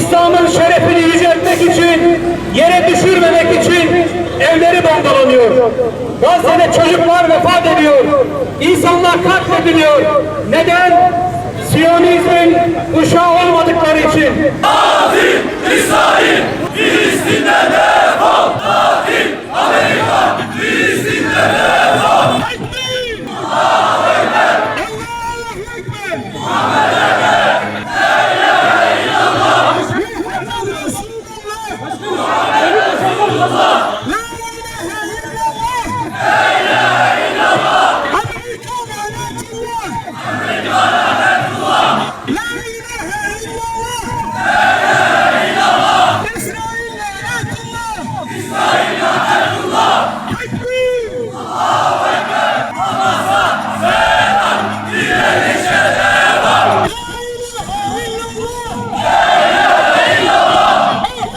İslam'ın şerefini yüceltmek için, yere düşürmemek için evleri bombalanıyor. Gazze'de çocuklar vefat ediyor. İnsanlar katlediliyor. Neden? Siyonizmin uşağı olmadıkları için. Katil İsrail, Filistin'de defol! Katil Amerika, Filistin'de defol! Tekbir! Allahu Ekber! Allahu Ekber! Muhammed Eker! La ilahe illallah! Muhammed Resulullah! Muhammed Resulullah! La ilahe illallah! La ilahe illallah! Amerika lanetullah! Amerika lanetullah! La ilahe illallah! La ilahe illallah! İsrail lanetullah! İsrail lanetullah! Tekbir! Allahu Ekber! Hamas'a selam! Direnişe devam! La ilahe illallah! La ilahe illallah!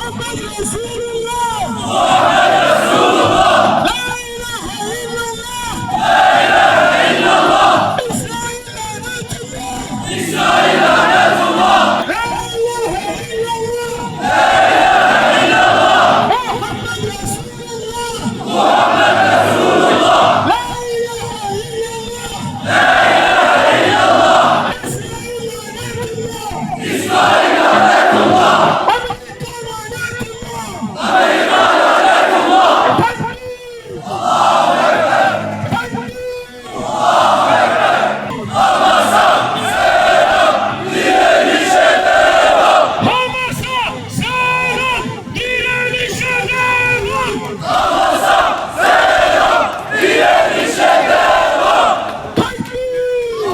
Muhammed Resulullah! Muhammed Resulullah! La ilahe illallah! La ilahe illallah! İsrail lanetullah! İsrail lanetullah! La ilahe illallah! La ilahe illallah! Muhammed Resulullah! Muhammed Resulullah! La ilahe illallah! La ilahe illallah! İsrail lanetullah! İsrail lanetullah! Amerika lanetullah! Amerika lanetullah! Tekbir! Allahu Ekber! Tekbir! Allahu Ekber! Hamas'a selam! Direnişe devam! Hamas'a selam! Direnişe devam! Hamas'a selam! Direnişe devam! Tekbir!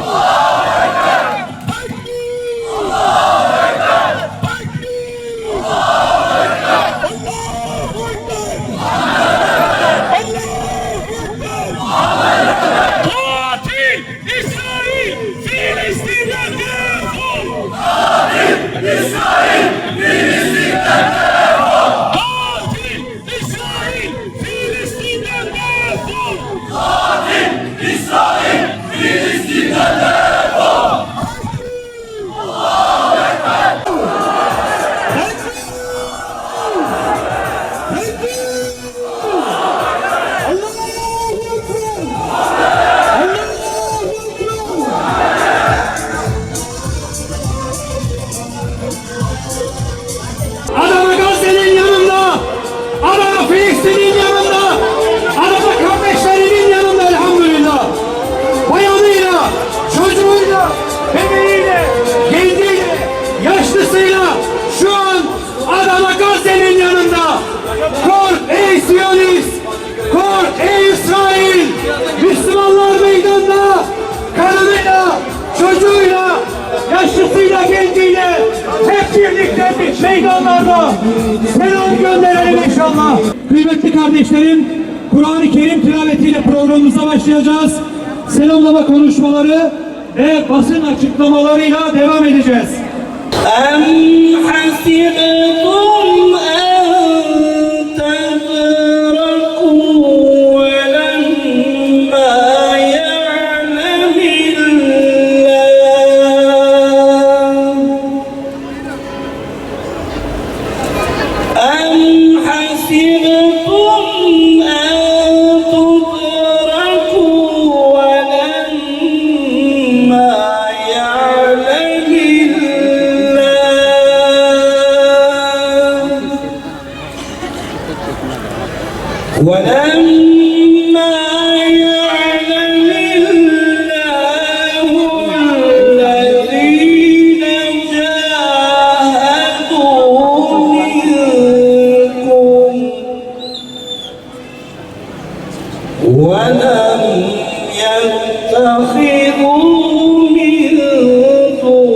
Allahu Ekber! Tekbir! Allahu Ekber! Tekbir! Allahu Ekber! Allahu Ekber! Katil İsrail Filistin'den defol! Katil İsrail, Filistin'den defol! Katil İsrail Filistin'den defol! Katil İsrail, Filistin'den defol! Allahu Ekber! Adana Gazze'nin yanında, Adana Filistin'in yanında, Adana kardeşlerinin yanında elhamdülillah. Bayanıyla, çocuğuyla, bebeğiyle, genciyle, yaşlısıyla şu an Adana Gazze'nin yanında. Kork ey Siyonist, kork ey İsrail. Müslümanlar meydanda, kadınıyla, çocuğuyla, yaşlısıyla, genciyle hep birlikte meydanlarda selam gönderelim inşallah. Kıymetli kardeşlerim, Kur'an-ı Kerim tilavetiyle programımıza başlayacağız. Selamlama konuşmaları ve basın açıklamalarıyla devam edeceğiz. أم حسبتم أن تدركوا ولما يعلم الله أم حسبتم أن تدركوا ولما يعلم ولما يعلم الله الذين جاهدوا منكم ولم يتخذوا من دون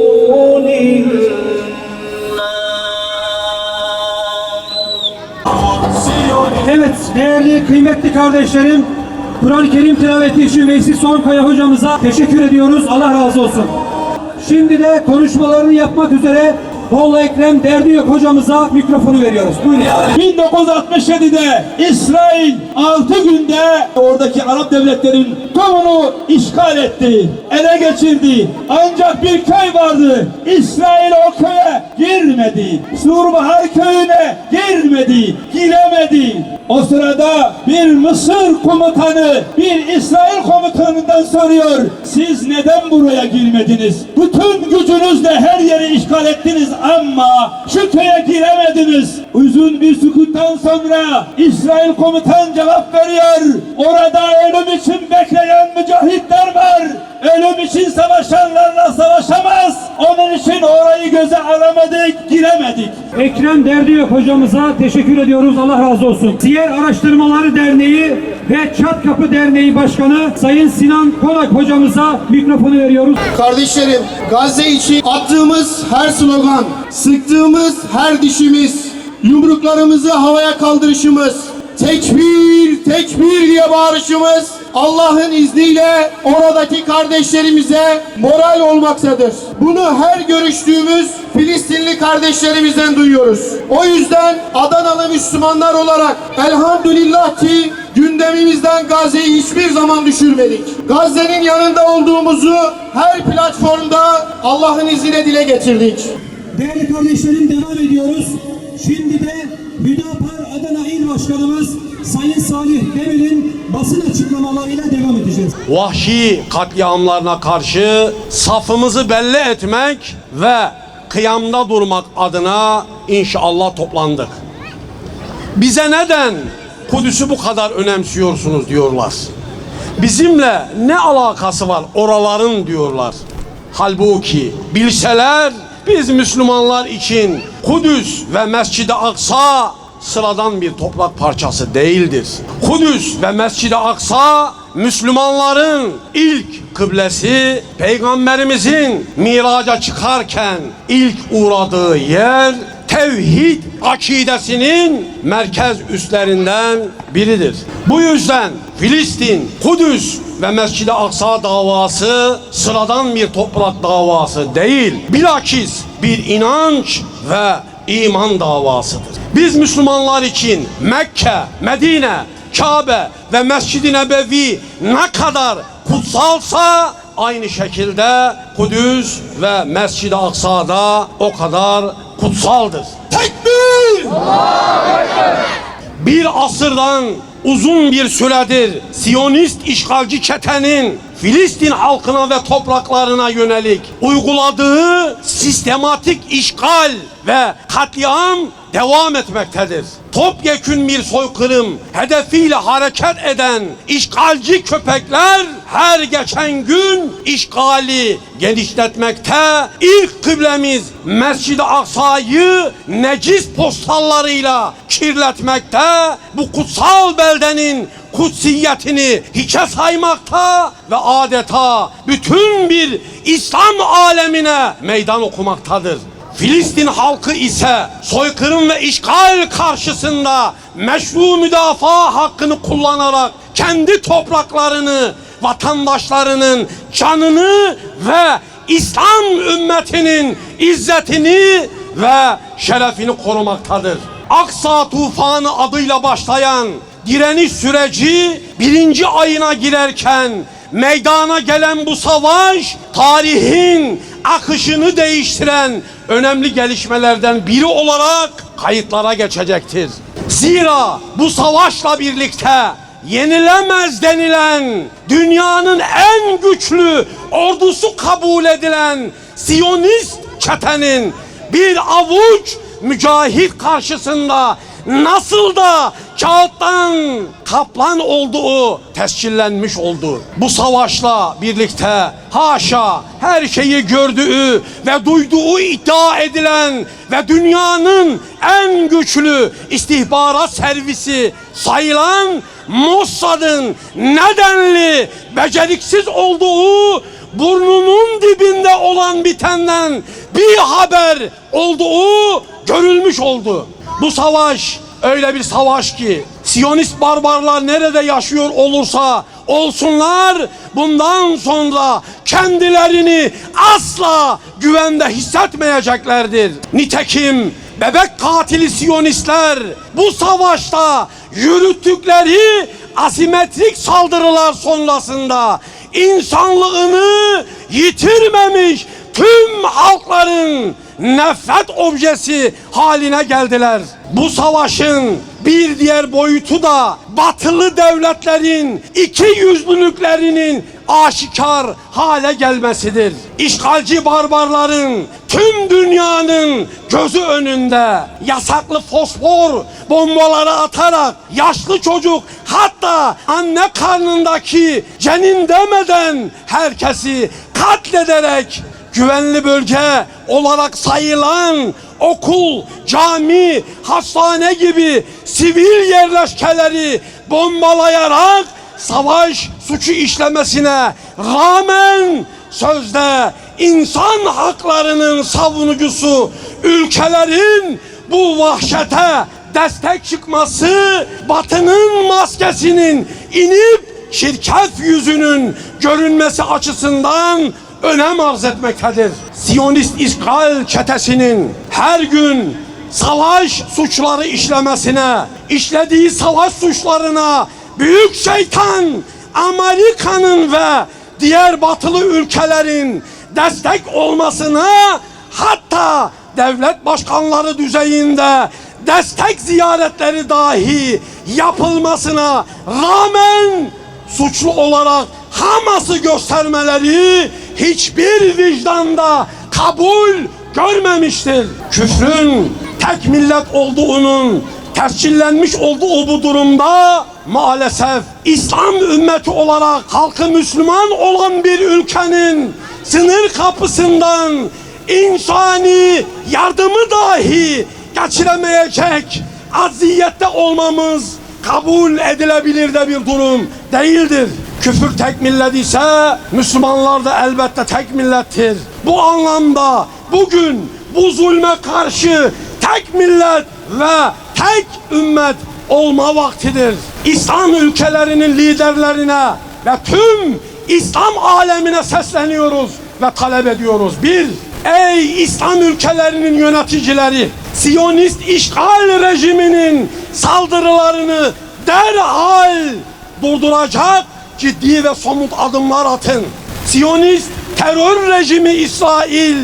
Evet değerli kıymetli kardeşlerim, Kur'an-ı Kerim tilaveti için Veysi Sonkaya hocamıza teşekkür ediyoruz. Allah razı olsun. Şimdi de konuşmalarını yapmak üzere Molla Ekrem Derdiyök hocamıza mikrofonu veriyoruz. Buyurun. 1967'de İsrail 6 günde oradaki Arap devletlerin tamamını işgal etti, ele geçirdi. Ancak bir köy vardı. İsrail o köye girmedi. Surbahar köyüne girmedi, giremedi. O sırada bir Mısır komutanı, bir İsrail komutanından soruyor. Siz neden buraya girmediniz? Bütün gücünüzle her yeri işgal ettiniz ama şu köye giremediniz. Uzun bir sükuttan sonra İsrail komutan cevap veriyor. Orada ölüm için bekleyen mücahitler var. Ölüm için savaşanlarla savaşamaz. Onun için orayı göze alamadık, giremedik. Ekrem Derdiyök hocamıza teşekkür ediyoruz. Allah razı olsun. Siyer Araştırmaları Derneği ve Çatkapı Derneği Başkanı Sayın Sinan Konak hocamıza mikrofonu veriyoruz. Kardeşlerim, Gazze için attığımız her slogan, sıktığımız her dişimiz, yumruklarımızı havaya kaldırışımız, tekbir, tekbir diye bağırışımız Allah'ın izniyle oradaki kardeşlerimize moral olmaktadır. Bunu her görüştüğümüz Filistinli kardeşlerimizden duyuyoruz. O yüzden Adanalı Müslümanlar olarak elhamdülillah ki gündemimizden Gazze'yi hiçbir zaman düşürmedik. Gazze'nin yanında olduğumuzu her platformda Allah'ın izniyle dile getirdik. Değerli kardeşlerim, devam ediyoruz. Şimdi de Hüdapar Adana İl Başkanımız Sayın Salih Demir'in basın açıklamalarıyla devam edeceğiz. Vahşi katliamlarına karşı safımızı belli etmek ve kıyamda durmak adına inşallah toplandık. Bize neden Kudüs'ü bu kadar önemsiyorsunuz diyorlar. Bizimle ne alakası var oraların diyorlar. Halbuki bilseler biz Müslümanlar için Kudüs ve Mescid-i Aksa sıradan bir toprak parçası değildir. Kudüs ve Mescid-i Aksa Müslümanların ilk kıblesi, Peygamberimizin miraca çıkarken ilk uğradığı yer, tevhid akidesinin merkez üslerinden biridir. Bu yüzden Filistin, Kudüs ve Mescid-i Aksa davası sıradan bir toprak davası değil, bilakis bir inanç ve iman davasıdır. Biz Müslümanlar için Mekke, Medine, Kabe ve Mescid-i Nebevi ne kadar kutsalsa aynı şekilde Kudüs ve Mescid-i Aksa da o kadar kutsaldır. Tekbir! Bir asırdan uzun bir süredir Siyonist işgalci çetenin Filistin halkına ve topraklarına yönelik uyguladığı sistematik işgal ve katliam devam etmektedir. Topyekün bir soykırım hedefiyle hareket eden işgalci köpekler her geçen gün işgali genişletmekte. İlk kıblemiz Mescid-i Aksa'yı necis postallarıyla kirletmekte. Bu kutsal beldenin kutsiyetini hiçe saymakta ve adeta bütün bir İslam alemine meydan okumaktadır. Filistin halkı ise soykırım ve işgal karşısında meşru müdafaa hakkını kullanarak kendi topraklarını, vatandaşlarının canını ve İslam ümmetinin izzetini ve şerefini korumaktadır. Aksa tufanı adıyla başlayan direniş süreci 1. ayına girerken meydana gelen bu savaş tarihin akışını değiştiren önemli gelişmelerden biri olarak kayıtlara geçecektir. Zira bu savaşla birlikte yenilemez denilen dünyanın en güçlü ordusu kabul edilen Siyonist çetenin bir avuç mücahit karşısında nasıl da kağıttan kaplan olduğu tescillenmiş oldu. Bu savaşla birlikte haşa her şeyi gördüğü ve duyduğu iddia edilen ve dünyanın en güçlü istihbarat servisi sayılan Mossad'ın nedenli beceriksiz olduğu, burnunun dibinde olan bitenden bir haber olduğu görülmüş oldu. Bu savaş öyle bir savaş ki Siyonist barbarlar nerede yaşıyor olursa olsunlar bundan sonra kendilerini asla güvende hissetmeyeceklerdir. Nitekim bebek katili Siyonistler bu savaşta yürüttükleri asimetrik saldırılar sonrasında insanlığını yitirmemiş tüm halkların nefret objesi haline geldiler. Bu savaşın bir diğer boyutu da batılı devletlerin ikiyüzlülüklerinin aşikar hale gelmesidir. İşgalci barbarların tüm dünyanın gözü önünde yasaklı fosfor bombaları atarak yaşlı çocuk, hatta anne karnındaki cenin demeden herkesi katlederek güvenli bölge olarak sayılan okul, cami, hastane gibi sivil yerleşkeleri bombalayarak savaş suçu işlemesine rağmen sözde insan haklarının savunucusu ülkelerin bu vahşete destek çıkması Batı'nın maskesinin inip çirkef yüzünün görünmesi açısından önem arz etmektedir. Siyonist işgal çetesinin her gün savaş suçları işlemesine, işlediği savaş suçlarına büyük şeytan Amerika'nın ve diğer batılı ülkelerin destek olmasına, hatta devlet başkanları düzeyinde destek ziyaretleri dahi yapılmasına rağmen suçlu olarak Hamas'ı göstermeleri hiçbir vicdanda kabul görmemiştir. Küfrün tek millet olduğunun tescillenmiş olduğu bu durumda maalesef İslam ümmeti olarak halkı Müslüman olan bir ülkenin sınır kapısından insani yardımı dahi geçiremeyecek aziyette olmamız kabul edilebilir de bir durum değildir. Küfür tek millet ise Müslümanlar da elbette tek millettir. Bu anlamda bugün bu zulme karşı tek millet ve tek ümmet olma vaktidir. İslam ülkelerinin liderlerine ve tüm İslam alemine sesleniyoruz ve talep ediyoruz. Bir, ey İslam ülkelerinin yöneticileri, Siyonist işgal rejiminin saldırılarını derhal durduracak ciddi ve somut adımlar atın. Siyonist terör rejimi İsrail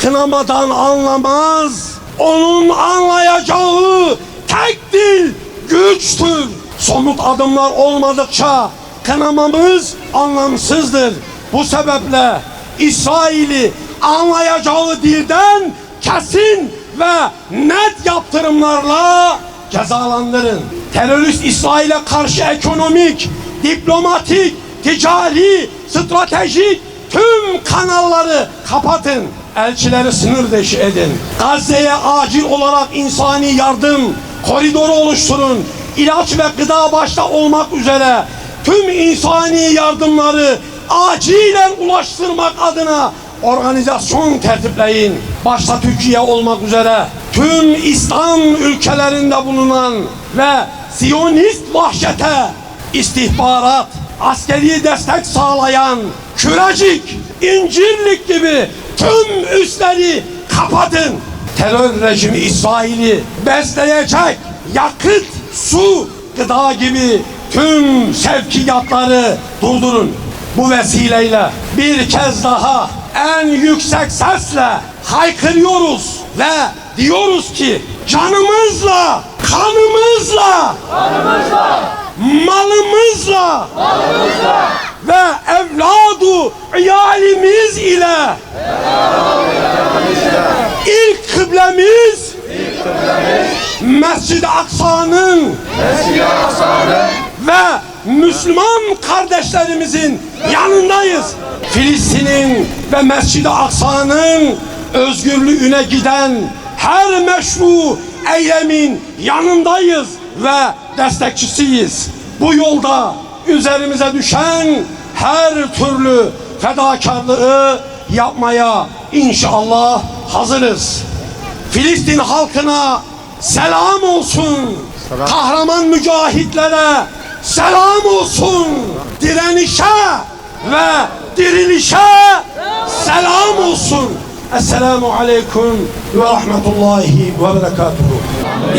kınamadan anlamaz. Onun anlayacağı tek dil güçtür. Somut adımlar olmadıkça kınamamız anlamsızdır. Bu sebeple İsrail'i anlayacağı dilden kesin ve net yaptırımlarla cezalandırın. Terörist İsrail'e karşı ekonomik, diplomatik, ticari, stratejik tüm kanalları kapatın. Elçileri sınır dışı edin. Gazze'ye acil olarak insani yardım koridoru oluşturun. İlaç ve gıda başta olmak üzere tüm insani yardımları acilen ulaştırmak adına organizasyon tertipleyin. Başta Türkiye olmak üzere tüm İslam ülkelerinde bulunan ve Siyonist vahşete istihbarat, askeri destek sağlayan Kürecik, İncirlik gibi tüm üsleri kapatın. Terör rejimi İsrail'i besleyecek yakıt, su, gıda gibi tüm sevkiyatları durdurun. Bu vesileyle bir kez daha en yüksek sesle haykırıyoruz ve diyoruz ki canımızla, kanımızla, malımızla ve evladu iyalimiz ile ilk kıblemiz Mescid-i Aksa'nın ve Müslüman kardeşlerimizin yanındayız. Filistin'in ve Mescid-i Aksa'nın özgürlüğüne giden her meşru eylemin yanındayız ve destekçisiyiz. Bu yolda üzerimize düşen her türlü fedakarlığı yapmaya inşallah hazırız. Filistin halkına selam olsun. Kahraman mücahitlere selam olsun. Direnişe ve dirilişe selam olsun. Esselamu aleyküm ve rahmetullahi ve berekatuhu.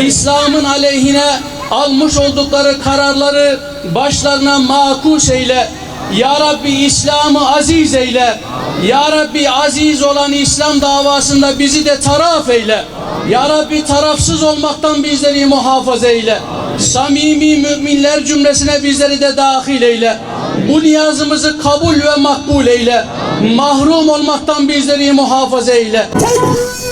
İslam'ın aleyhine almış oldukları kararları başlarına makul şeyle Ya Rabbi İslam'ı aziz eyle. Ya Rabbi aziz olan İslam davasında bizi de taraf eyle. Ya Rabbi tarafsız olmaktan bizleri muhafaza eyle. Samimi müminler cümlesine bizleri de dahil eyle. Bu niyazımızı kabul ve makbul eyle. Mahrum olmaktan bizleri muhafaza eyle. Tekbir!